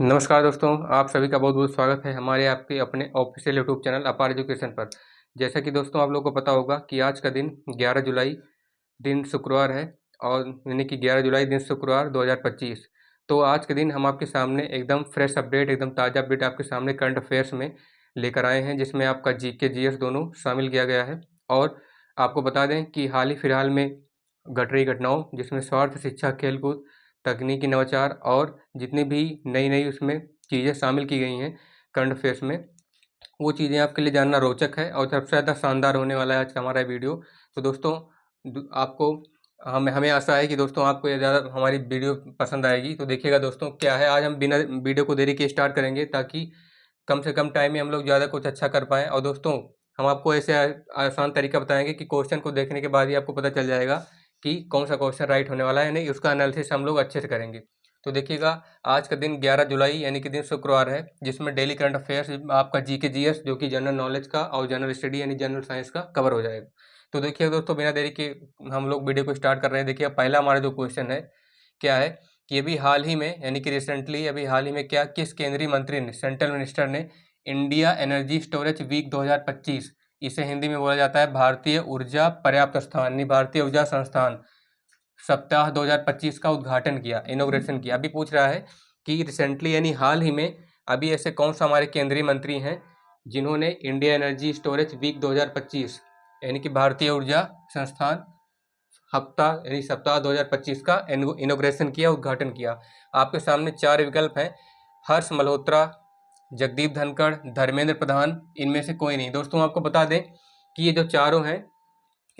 नमस्कार दोस्तों, आप सभी का बहुत बहुत स्वागत है हमारे आपके अपने ऑफिशियल यूट्यूब चैनल अपार एजुकेशन पर। जैसा कि दोस्तों आप लोगों को पता होगा कि आज का दिन 11 जुलाई दिन शुक्रवार है, और यानी कि 11 जुलाई दिन शुक्रवार 2025। तो आज के दिन हम आपके सामने एकदम फ्रेश अपडेट, एकदम ताज़ा अपडेट आपके सामने करंट अफेयर्स में लेकर आए हैं, जिसमें आपका जीके जीएस दोनों शामिल किया गया है। और आपको बता दें कि हाल ही फिलहाल में घट रही घटनाओं, जिसमें स्वास्थ्य, शिक्षा, खेलकूद, तकनीकी नवाचार और जितनी भी नई नई उसमें चीज़ें शामिल की गई हैं करंट अफेयर्स में, वो चीज़ें आपके लिए जानना रोचक है और सबसे ज़्यादा शानदार होने वाला है आज का हमारा वीडियो। तो दोस्तों, आपको हमें हमें आशा है कि दोस्तों आपको ये ज़्यादा हमारी वीडियो पसंद आएगी। तो देखिएगा दोस्तों, क्या है, आज हम बिना वीडियो को देरी के स्टार्ट करेंगे ताकि कम से कम टाइम में हम लोग ज़्यादा कुछ अच्छा कर पाएँ। और दोस्तों, हम आपको ऐसे आसान तरीका बताएंगे कि क्वेश्चन को देखने के बाद ही आपको पता चल जाएगा कि कौन सा क्वेश्चन राइट होने वाला है, नहीं उसका एनालिसिस हम लोग अच्छे से करेंगे। तो देखिएगा, आज का दिन 11 जुलाई यानी कि दिन शुक्रवार है, जिसमें डेली करंट अफेयर्स आपका जीके जीएस जो कि जनरल नॉलेज का और जनरल स्टडी यानी जनरल साइंस का कवर हो जाएगा। तो देखिए दोस्तों, बिना देरी के हम लोग वीडियो को स्टार्ट कर रहे हैं। देखिए, पहला हमारा जो क्वेश्चन है, क्या है कि अभी हाल ही में यानी कि रिसेंटली अभी हाल ही में क्या किस केंद्रीय मंत्री ने, सेंट्रल मिनिस्टर ने, इंडिया एनर्जी स्टोरेज वीक 2025, इसे हिंदी में बोला जाता है भारतीय ऊर्जा पर्याप्त स्थान यानी भारतीय ऊर्जा संस्थान सप्ताह 2025 का उद्घाटन किया, इनोग्रेशन किया। अभी पूछ रहा है कि रिसेंटली यानी हाल ही में अभी ऐसे कौन सा हमारे केंद्रीय मंत्री हैं जिन्होंने इंडिया एनर्जी स्टोरेज वीक 2025 यानी कि भारतीय ऊर्जा संस्थान हफ्ता यानी सप्ताह 2025 का इनोग्रेशन किया, उद्घाटन किया। आपके सामने चार विकल्प हैं: हर्ष मल्होत्रा, जगदीप धनखड़, धर्मेंद्र प्रधान, इनमें से कोई नहीं। दोस्तों, आपको बता दें कि ये जो चारों हैं,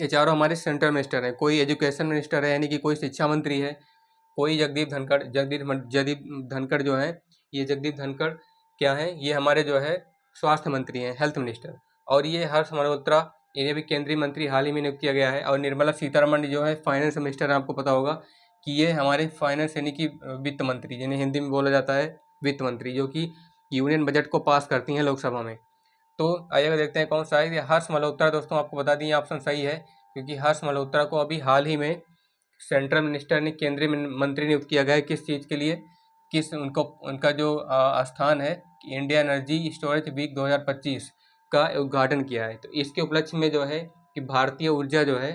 ये चारों हमारे सेंट्रल मिनिस्टर हैं। कोई एजुकेशन मिनिस्टर है यानी कि कोई शिक्षा मंत्री है, कोई जगदीप धनखड़ जो है, ये जगदीप धनखड़ क्या है, ये हमारे जो है स्वास्थ्य मंत्री हैं, हेल्थ मिनिस्टर। और ये हर्ष मल्होत्रा, इन्हें भी केंद्रीय मंत्री हाल ही में नियुक्त किया गया है। और निर्मला सीतारमण जो है फाइनेंस मिनिस्टर, आपको पता होगा कि ये हमारे फाइनेंस यानी कि वित्त मंत्री, जिन्हें हिंदी में बोला जाता है वित्त मंत्री, जो कि यूनियन बजट को पास करती हैं लोकसभा में। तो आइएगा देखते हैं कौन सा है। हर्ष मल्होत्रा, दोस्तों आपको बता दें, ऑप्शन सही है, क्योंकि हर्ष मल्होत्रा को अभी हाल ही में सेंट्रल मिनिस्टर ने, केंद्रीय मंत्री नियुक्त किया गया है। किस चीज़ के लिए, किस उनको उनका जो स्थान है कि इंडिया एनर्जी स्टोरेज वीक 2025 का उद्घाटन किया है। तो इसके उपलक्ष्य में जो है कि भारतीय ऊर्जा जो है,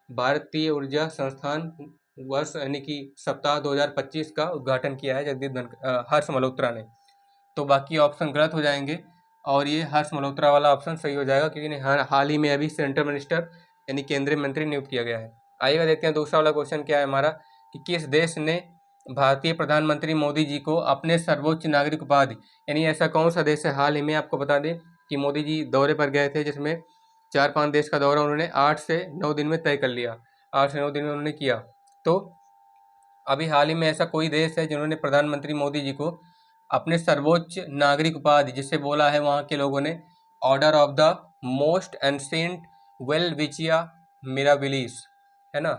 भारतीय ऊर्जा संस्थान वर्ष यानी कि सप्ताह 2025 का उद्घाटन किया है हर्ष मल्होत्रा ने। तो बाकी ऑप्शन गलत हो जाएंगे और ये हर्ष मल्होत्रा वाला ऑप्शन सही हो जाएगा, क्योंकि हाल ही में अभी सेंट्रल मिनिस्टर यानी केंद्रीय मंत्री नियुक्त किया गया है। आइएगा देखते हैं दूसरा वाला क्वेश्चन क्या है हमारा, कि किस देश ने भारतीय प्रधानमंत्री मोदी जी को अपने सर्वोच्च नागरिक उपाधि, यानी ऐसा कौन सा देश है, हाल ही में आपको बता दें कि मोदी जी दौरे पर गए थे, जिसमें 4-5 देश का दौरा उन्होंने 8 से 9 दिन में तय कर लिया, 8 से 9 दिन में उन्होंने किया। तो अभी हाल ही में ऐसा कोई देश है जिन्होंने प्रधानमंत्री मोदी जी को अपने सर्वोच्च नागरिक उपाधि, जिसे बोला है वहाँ के लोगों ने order of the most ancient Welwitschia mirabilis, है ना,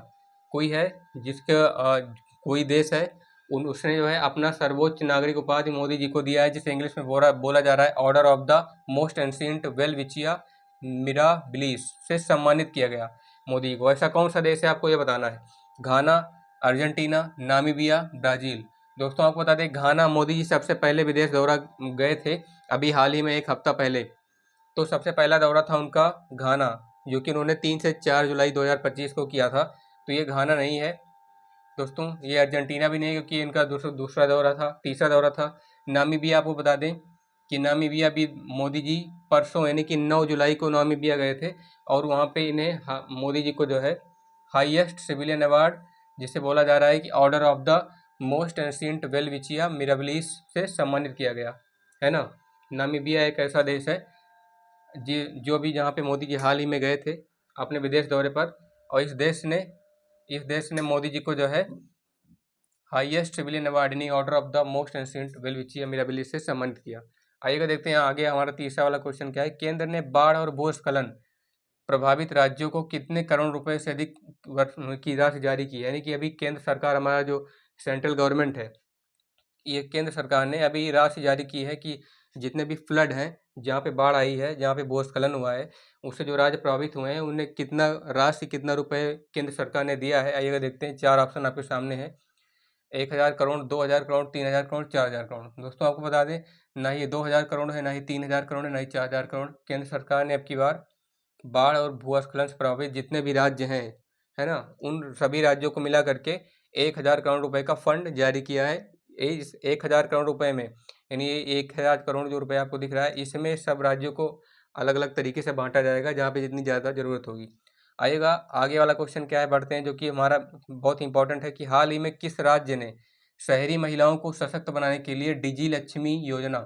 कोई है जिसका कोई देश है, उसने जो है अपना सर्वोच्च नागरिक उपाधि मोदी जी को दिया है, जिसे इंग्लिश में बोला जा रहा है order of the most ancient Welwitschia mirabilis, से सम्मानित किया गया मोदी को। ऐसा कौन सा देश है, आपको ये बताना है। घाना, अर्जेंटीना, नामीबिया, ब्राज़ील। दोस्तों आपको बता दें, घाना मोदी जी सबसे पहले विदेश दौरा गए थे अभी हाल ही में, एक हफ्ता पहले। तो सबसे पहला दौरा था उनका घाना, जो कि उन्होंने 3 से 4 जुलाई 2025 को किया था। तो ये घाना नहीं है दोस्तों, ये अर्जेंटीना भी नहीं, क्योंकि इनका दूसरा दौरा था, तीसरा दौरा था। नामीबिया, आपको बता दें कि नामीबिया भी मोदी जी परसों यानी कि 9 जुलाई को नामीबिया गए थे, और वहाँ पे इन्हें मोदी जी को जो है हाईएस्ट सिविलियन अवार्ड, जिसे बोला जा रहा है कि order of the most ancient Welwitschia mirabilis, से सम्मानित किया गया है ना। नामीबिया एक ऐसा देश है जी जो भी जहाँ पे मोदी जी हाल ही में गए थे अपने विदेश दौरे पर, और इस देश ने मोदी जी को जो है हाईएस्ट सिविलियन अवार्ड यानी order of the most ancient Welwitschia mirabilis से सम्मानित किया। आइएगा देखते हैं आगे हमारा तीसरा वाला क्वेश्चन क्या है। केंद्र ने बाढ़ और भूस्खलन प्रभावित राज्यों को कितने करोड़ रुपए से अधिक की राशि जारी की है, यानी कि अभी केंद्र सरकार, हमारा जो सेंट्रल गवर्नमेंट है, ये केंद्र सरकार ने अभी राशि जारी की है कि जितने भी फ्लड हैं, जहाँ पे बाढ़ आई है, जहाँ पे भूस्खलन हुआ है, उससे जो राज्य प्रभावित हुए हैं, उन्हें कितना राशि, कितना रुपए केंद्र सरकार ने दिया है। आइएगा देखते हैं, चार ऑप्शन आपके सामने है। 1000 करोड़, 2000 करोड़, 3000 करोड़, 4000 करोड़। दोस्तों आपको बता दें, ना ही 2000 करोड़ है, ना ही 3000 करोड़ है, ना ही 4000 करोड़। केंद्र सरकार ने अब की बार बाढ़ और भूस्खलन से प्रभावित जितने भी राज्य हैं, है ना, उन सभी राज्यों को मिला करके 1000 करोड़ रुपए का फंड जारी किया है। इस 1000 करोड़ रुपए में, यानी ये 1000 करोड़ जो रुपए आपको दिख रहा है, इसमें सब राज्यों को अलग अलग तरीके से बांटा जाएगा, जहाँ पे जितनी ज़्यादा ज़रूरत होगी। आइएगा आगे वाला क्वेश्चन क्या है, बढ़ते हैं, जो कि हमारा बहुत इंपॉर्टेंट है कि हाल ही में किस राज्य ने शहरी महिलाओं को सशक्त बनाने के लिए डिजी लक्ष्मी योजना,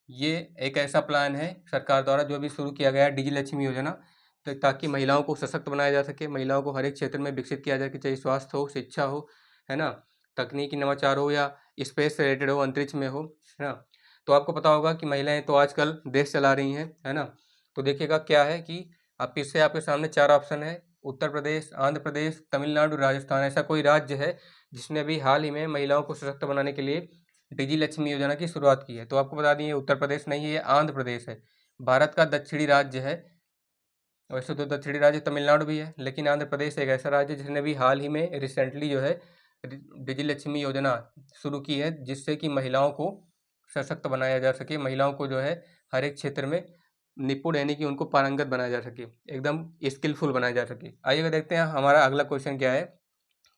ये एक ऐसा प्लान है सरकार द्वारा जो अभी शुरू किया गया है, डिजी लक्ष्मी योजना, तो ताकि महिलाओं को सशक्त बनाया जा सके, महिलाओं को हर एक क्षेत्र में विकसित किया जाए, कि चाहे स्वास्थ्य हो, शिक्षा हो, है ना, तकनीकी नवाचार हो, या स्पेस से रिलेटेड हो, अंतरिक्ष में हो, है ना। तो आपको पता होगा कि महिलाएं तो आजकल देश चला रही हैं, है ना। तो देखिएगा क्या है कि आप फिर से आपके सामने 4 ऑप्शन है: उत्तर प्रदेश, आंध्र प्रदेश, तमिलनाडु, राजस्थान। ऐसा कोई राज्य है जिसने अभी हाल ही में महिलाओं को सशक्त बनाने के लिए डिजी लक्ष्मी योजना की शुरुआत की है? तो आपको बता दें, ये उत्तर प्रदेश नहीं है, ये आंध्र प्रदेश है। भारत का दक्षिणी राज्य है। वैसे तो दक्षिणी राज्य तमिलनाडु भी है, लेकिन आंध्र प्रदेश एक ऐसा राज्य जिसने भी हाल ही में रिसेंटली जो है डिजी लक्ष्मी योजना शुरू की है, जिससे कि महिलाओं को सशक्त बनाया जा सके, महिलाओं को जो है हर एक क्षेत्र में निपुण, यानी कि उनको पारंगत बनाया जा सके, एकदम स्किलफुल बनाया जा सके। आइएगा देखते हैं हमारा अगला क्वेश्चन क्या है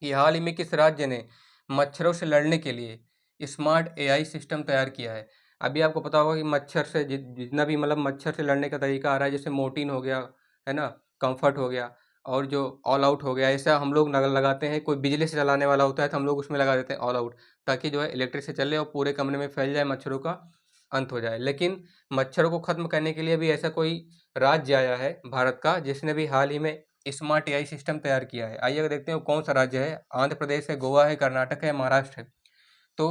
कि हाल ही में किस राज्य ने मच्छरों से लड़ने के लिए स्मार्ट एआई सिस्टम तैयार किया है? अभी आपको पता होगा कि मच्छर से जितना भी मतलब मच्छर से लड़ने का तरीका आ रहा है, जैसे मोर्टीन हो गया, है ना, कंफर्ट हो गया, और जो ऑल आउट हो गया, ऐसा हम लोग लगाते हैं। कोई बिजली से चलाने वाला होता है तो हम लोग उसमें लगा देते हैं ऑल आउट, ताकि जो है इलेक्ट्रिक से चले और पूरे कमरे में फैल जाए, मच्छरों का अंत हो जाए। लेकिन मच्छरों को खत्म करने के लिए भी ऐसा कोई राज्य आया है भारत का, जिसने भी हाल ही में स्मार्ट एआई सिस्टम तैयार किया है। आइए देखते हैं वो कौन सा राज्य है। आंध्र प्रदेश है, गोवा है, कर्नाटक है, महाराष्ट्र है। तो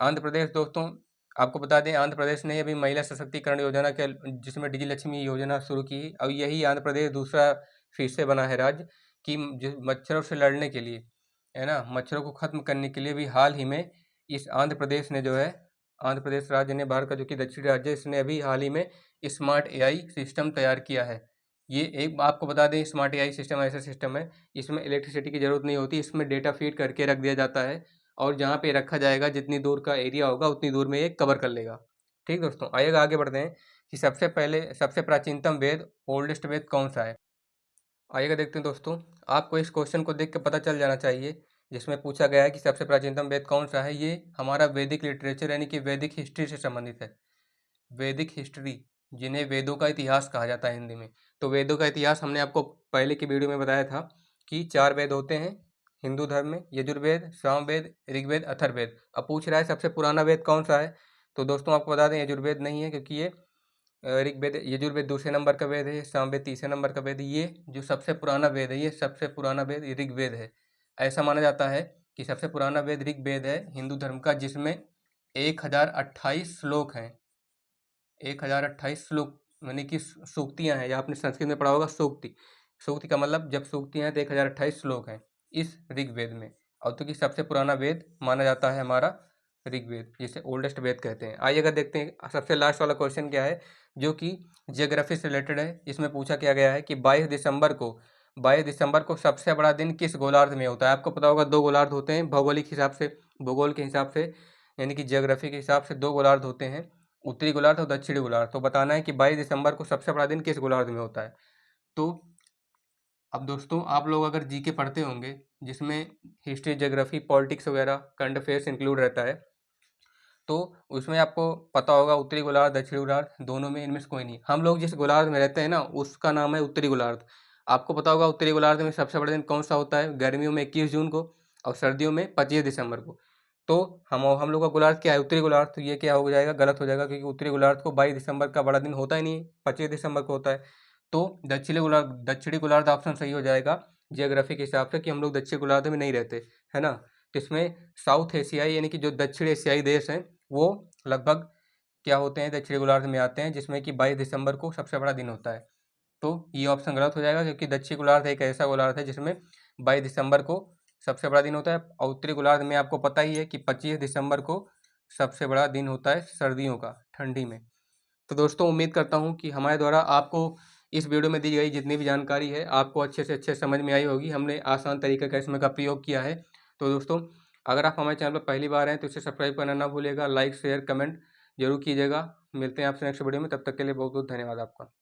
आंध्र प्रदेश, दोस्तों आपको बता दें, आंध्र प्रदेश ने अभी महिला सशक्तिकरण योजना के, जिसमें डिजी लक्ष्मी योजना शुरू की, और यही आंध्र प्रदेश दूसरा फिर से बना है राज्य कि मच्छरों से लड़ने के लिए, है ना, मच्छरों को खत्म करने के लिए भी हाल ही में इस आंध्र प्रदेश ने जो है, आंध्र प्रदेश राज्य ने, भारत का जो कि दक्षिणी राज्य है, इसने अभी हाल ही में स्मार्ट एआई सिस्टम तैयार किया है। ये एक आपको बता दें, स्मार्ट एआई सिस्टम ऐसा सिस्टम है, इसमें इलेक्ट्रिसिटी की ज़रूरत नहीं होती, इसमें डेटा फीड करके रख दिया जाता है, और जहाँ पे रखा जाएगा जितनी दूर का एरिया होगा उतनी दूर में ये कवर कर लेगा। ठीक दोस्तों, आइएगा आगे बढ़ते हैं कि सबसे प्राचीनतम वेद, ओल्डेस्ट वेद कौन सा है। आइएगा देखते हैं दोस्तों, आपको इस क्वेश्चन को देख के पता चल जाना चाहिए, जिसमें पूछा गया है कि सबसे प्राचीनतम वेद कौन सा है। ये हमारा वैदिक लिटरेचर, यानी कि वैदिक हिस्ट्री से संबंधित है। वैदिक हिस्ट्री, जिन्हें वेदों का इतिहास कहा जाता है हिंदी में। तो वेदों का इतिहास हमने आपको पहले की वीडियो में बताया था कि 4 वेद होते हैं हिंदू धर्म में: यजुर्वेद, सामवेद, ऋग्वेद, अथर्ववेद। अब पूछ रहा है सबसे पुराना वेद कौन सा है, तो दोस्तों आपको बता दें यजुर्वेद नहीं है, क्योंकि ये ऋग्वेद, यजुर्वेद दूसरे नंबर का वेद है, सामवेद तीसरे नंबर का वेद है। ये जो सबसे पुराना वेद है, ये सबसे पुराना वेद ऋग्वेद है। ऐसा माना जाता है कि सबसे पुराना वेद ऋग्वेद है हिंदू धर्म का, जिसमें 1028 श्लोक हैं। 1028 श्लोक, यानी कि सूक्तियाँ हैं, या आपने संस्कृत में पढ़ा होगा सूक्ति। सूक्ति का मतलब जब सूक्तियाँ हैं तो 1028 श्लोक हैं इस ऋग्वेद में, और तो कि सबसे पुराना वेद माना जाता है हमारा ऋग्वेद, जिसे ओल्डेस्ट वेद कहते हैं। आइए अगर देखते हैं सबसे लास्ट वाला क्वेश्चन क्या है, जो कि जियोग्राफी से रिलेटेड है। इसमें पूछा क्या गया है कि 22 दिसंबर को सबसे बड़ा दिन किस गोलार्ध में होता है। आपको पता होगा 2 गोलार्ध होते हैं भौगोलिक हिसाब से, भूगोल के हिसाब से, यानी कि जियोग्राफी के हिसाब से 2 गोलार्ध होते हैं, उत्तरी गोलार्ध और दक्षिणी गोलार्ध। तो बताना है कि 22 दिसंबर को सबसे बड़ा दिन किस गोलार्ध में होता है। तो अब दोस्तों आप लोग अगर जीके पढ़ते होंगे, जिसमें हिस्ट्री, ज्योग्राफी, पॉलिटिक्स वगैरह करंट अफेयर्स इंक्लूड रहता है, तो उसमें आपको पता होगा उत्तरी गोलार्ध, दक्षिणी गोलार्ध, दोनों में, इनमें से कोई नहीं। हम लोग जिस गोलार्ध में रहते हैं ना, उसका नाम है उत्तरी गोलार्ध। आपको पता होगा उत्तरी गोलार्ध में सबसे बड़ा दिन कौन सा होता है, गर्मियों में 21 जून को, और सर्दियों में 25 दिसंबर को। तो हम लोग का गोलार्ध क्या है, उत्तरी गोलार्ध। तो ये क्या हो जाएगा, गलत हो जाएगा, क्योंकि उत्तरी गोलार्ध को 22 दिसंबर का बड़ा दिन होता ही नहीं है, 25 दिसंबर को होता है। तो दक्षिणी गोलार्ध ऑप्शन सही हो जाएगा जियोग्राफी के हिसाब से, कि हम लोग दक्षिणी गोलार्ध में नहीं रहते, है ना। तो इसमें साउथ एशियाई, यानी कि जो दक्षिण एशियाई देश हैं, वो लगभग क्या होते हैं, दक्षिणी गोलार्ध में आते हैं, जिसमें कि 22 दिसंबर को सबसे बड़ा दिन होता है। तो ये ऑप्शन गलत हो जाएगा, क्योंकि दक्षिणी गोलार्ध एक ऐसा गोलार्ध है जिसमें 22 दिसंबर को सबसे बड़ा दिन होता है, और उत्तरी गोलार्ध में आपको पता ही है कि 25 दिसंबर को सबसे बड़ा दिन होता है सर्दियों का, ठंडी में। तो दोस्तों उम्मीद करता हूँ कि हमारे द्वारा आपको इस वीडियो में दी गई जितनी भी जानकारी है, आपको अच्छे से अच्छे समझ में आई होगी। हमने आसान तरीके का इसमें का प्रयोग किया है। तो दोस्तों अगर आप हमारे चैनल पर पहली बार हैं तो इसे सब्सक्राइब करना ना भूलिएगा, लाइक शेयर कमेंट जरूर कीजिएगा। मिलते हैं आपसे नेक्स्ट वीडियो में, तब तक के लिए बहुत बहुत धन्यवाद आपका।